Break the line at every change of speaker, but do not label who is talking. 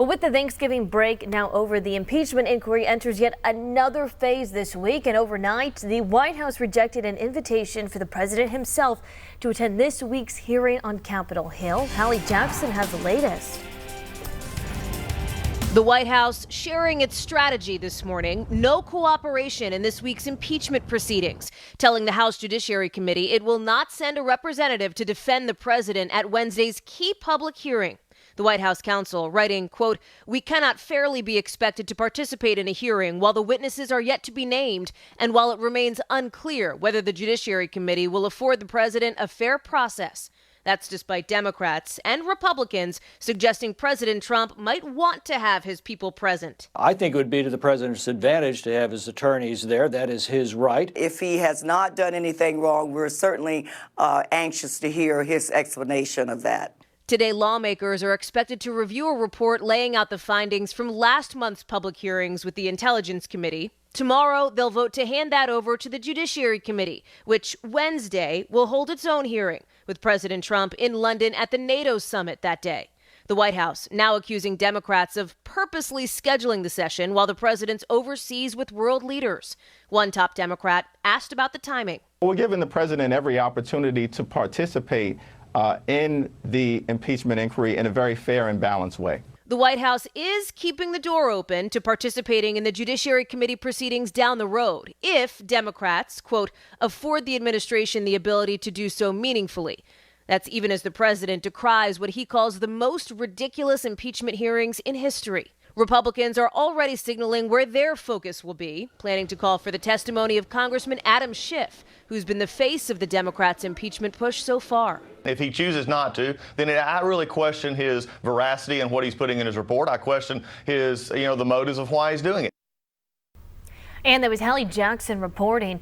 Well, with the Thanksgiving break now over, the impeachment inquiry enters yet another phase this week. And overnight, the White House rejected an invitation for the president himself to attend this week's hearing on Capitol Hill. Hallie Jackson has the latest.
The White House sharing its strategy this morning. No cooperation in this week's impeachment proceedings, telling the House Judiciary Committee it will not send a representative to defend the president at Wednesday's key public hearing. The White House counsel writing, quote, "We cannot fairly be expected to participate in a hearing while the witnesses are yet to be named and while it remains unclear whether the Judiciary Committee will afford the president a fair process." That's despite Democrats and Republicans suggesting President Trump might want to have his people present.
I think it would be to the president's advantage to have his attorneys there. That is his right.
If he has not done anything wrong, we're certainly anxious to hear his explanation of that.
Today, lawmakers are expected to review a report laying out the findings from last month's public hearings with the Intelligence Committee. Tomorrow, they'll vote to hand that over to the Judiciary Committee, which Wednesday will hold its own hearing with President Trump in London at the NATO summit that day. The White House now accusing Democrats of purposely scheduling the session while the president's overseas with world leaders. One top Democrat asked about the timing.
We're giving the president every opportunity to participate in the impeachment inquiry in a very fair and balanced way.
The White House is keeping the door open to participating in the Judiciary Committee proceedings down the road if Democrats, quote, afford the administration the ability to do so meaningfully. That's even as the president decries what he calls the most ridiculous impeachment hearings in history. Republicans are already signaling where their focus will be, planning to call for the testimony of Congressman Adam Schiff, who's been the face of the Democrats' impeachment push so far.
If he chooses not to, then I really question his veracity and what he's putting in his report. I question his, the motives of why he's doing it.
And there was Hallie Jackson reporting.